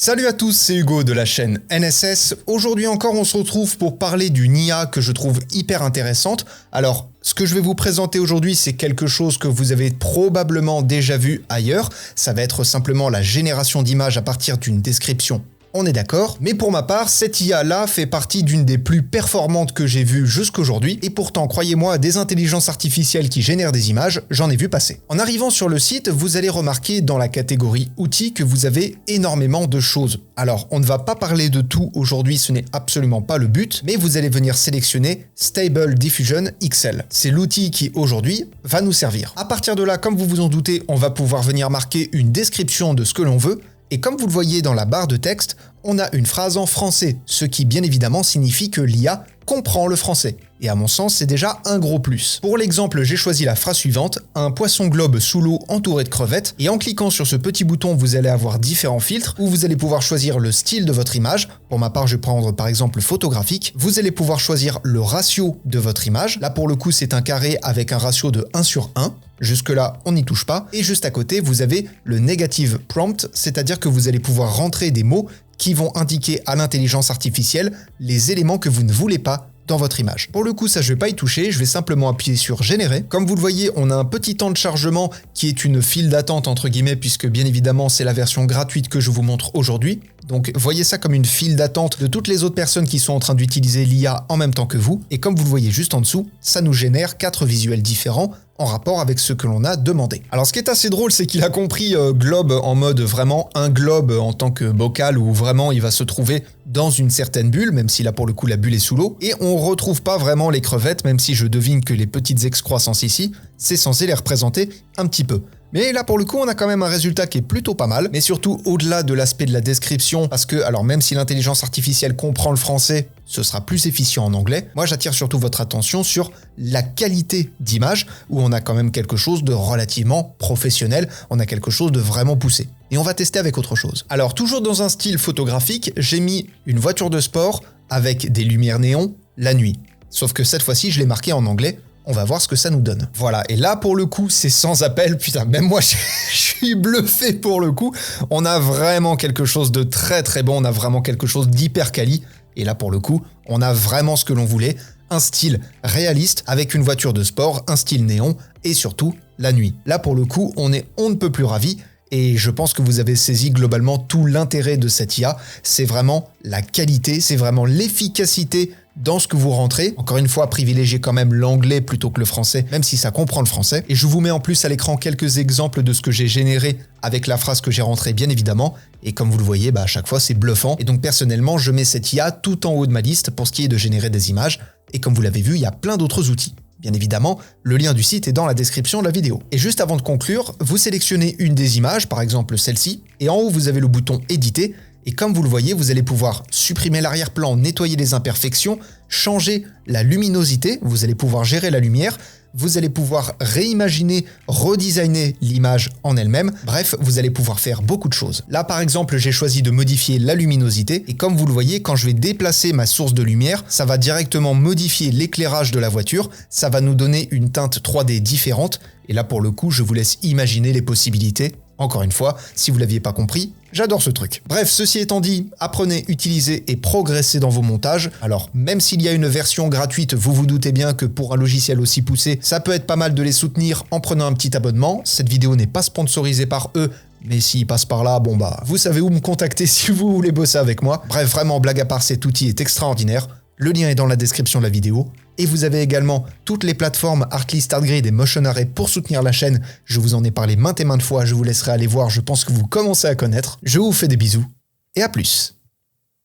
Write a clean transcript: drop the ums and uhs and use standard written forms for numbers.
Salut à tous, c'est Hugo de la chaîne NSS. Aujourd'hui encore, on se retrouve pour parler d'une IA que je trouve hyper intéressante. Alors, ce que je vais vous présenter aujourd'hui, c'est quelque chose que vous avez probablement déjà vu ailleurs. Ça va être simplement la génération d'images à partir d'une description. On est d'accord, mais pour ma part, cette IA-là fait partie d'une des plus performantes que j'ai vues jusqu'aujourd'hui, et pourtant, croyez-moi, des intelligences artificielles qui génèrent des images, j'en ai vu passer. En arrivant sur le site, vous allez remarquer dans la catégorie outils que vous avez énormément de choses. Alors, on ne va pas parler de tout aujourd'hui, ce n'est absolument pas le but, mais vous allez venir sélectionner Stable Diffusion XL. C'est l'outil qui, aujourd'hui, va nous servir. À partir de là, comme vous vous en doutez, on va pouvoir venir marquer une description de ce que l'on veut, et comme vous le voyez dans la barre de texte, on a une phrase en français, ce qui bien évidemment signifie que l'IA comprend le français. Et à mon sens, c'est déjà un gros plus. Pour l'exemple, j'ai choisi la phrase suivante, un poisson globe sous l'eau entouré de crevettes, et en cliquant sur ce petit bouton, vous allez avoir différents filtres, où vous allez pouvoir choisir le style de votre image. Pour ma part, je vais prendre par exemple photographique. Vous allez pouvoir choisir le ratio de votre image. Là, pour le coup, c'est un carré avec un ratio de 1/1. Jusque-là, on n'y touche pas. Et juste à côté, vous avez le negative prompt, c'est-à-dire que vous allez pouvoir rentrer des mots qui vont indiquer à l'intelligence artificielle les éléments que vous ne voulez pas dans votre image. Pour le coup, ça je vais pas y toucher, je vais simplement appuyer sur générer. Comme vous le voyez, on a un petit temps de chargement qui est une file d'attente entre guillemets, puisque bien évidemment c'est la version gratuite que je vous montre aujourd'hui. Donc voyez ça comme une file d'attente de toutes les autres personnes qui sont en train d'utiliser l'IA en même temps que vous. Et comme vous le voyez juste en dessous, ça nous génère 4 visuels différents en rapport avec ce que l'on a demandé. Alors ce qui est assez drôle, c'est qu'il a compris globe en mode vraiment un globe en tant que bocal où vraiment il va se trouver dans une certaine bulle, même si là pour le coup la bulle est sous l'eau, et on retrouve pas vraiment les crevettes, même si je devine que les petites excroissances ici, c'est censé les représenter un petit peu. Mais là pour le coup on a quand même un résultat qui est plutôt pas mal, mais surtout au-delà de l'aspect de la description, parce que alors même si l'intelligence artificielle comprend le français, ce sera plus efficient en anglais, moi j'attire surtout votre attention sur la qualité d'image, où on a quand même quelque chose de relativement professionnel, on a quelque chose de vraiment poussé. Et on va tester avec autre chose. Alors toujours dans un style photographique, j'ai mis une voiture de sport avec des lumières néons la nuit. Sauf que cette fois-ci je l'ai marqué en anglais. On va voir ce que ça nous donne. Voilà, et là pour le coup, c'est sans appel. Putain, même moi, je suis bluffé pour le coup. On a vraiment quelque chose de très très bon, on a vraiment quelque chose d'hyper quali. Et là pour le coup, on a vraiment ce que l'on voulait. Un style réaliste avec une voiture de sport, un style néon et surtout la nuit. Là pour le coup, on ne peut plus ravis. Et je pense que vous avez saisi globalement tout l'intérêt de cette IA. C'est vraiment la qualité, c'est vraiment l'efficacité dans ce que vous rentrez. Encore une fois, privilégiez quand même l'anglais plutôt que le français, même si ça comprend le français. Et je vous mets en plus à l'écran quelques exemples de ce que j'ai généré avec la phrase que j'ai rentrée, bien évidemment. Et comme vous le voyez, à chaque fois, c'est bluffant. Et donc personnellement, je mets cette IA tout en haut de ma liste pour ce qui est de générer des images. Et comme vous l'avez vu, il y a plein d'autres outils. Bien évidemment, le lien du site est dans la description de la vidéo. Et juste avant de conclure, vous sélectionnez une des images, par exemple celle-ci, et en haut vous avez le bouton éditer, et comme vous le voyez, vous allez pouvoir supprimer l'arrière-plan, nettoyer les imperfections, changer la luminosité, vous allez pouvoir gérer la lumière, vous allez pouvoir réimaginer, redesigner l'image en elle-même. Bref, vous allez pouvoir faire beaucoup de choses. Là, par exemple, j'ai choisi de modifier la luminosité. Et comme vous le voyez, quand je vais déplacer ma source de lumière, ça va directement modifier l'éclairage de la voiture. Ça va nous donner une teinte 3D différente. Et là, pour le coup, je vous laisse imaginer les possibilités. Encore une fois, si vous l'aviez pas compris, j'adore ce truc. Bref, ceci étant dit, apprenez, utilisez et progressez dans vos montages. Alors, même s'il y a une version gratuite, vous vous doutez bien que pour un logiciel aussi poussé, ça peut être pas mal de les soutenir en prenant un petit abonnement. Cette vidéo n'est pas sponsorisée par eux, mais s'ils passent par là, vous savez où me contacter si vous voulez bosser avec moi. Bref, vraiment, blague à part, cet outil est extraordinaire. Le lien est dans la description de la vidéo. Et vous avez également toutes les plateformes Artlist, Artgrid et Motion Array pour soutenir la chaîne. Je vous en ai parlé maintes et maintes fois, je vous laisserai aller voir, je pense que vous commencez à connaître. Je vous fais des bisous et à plus.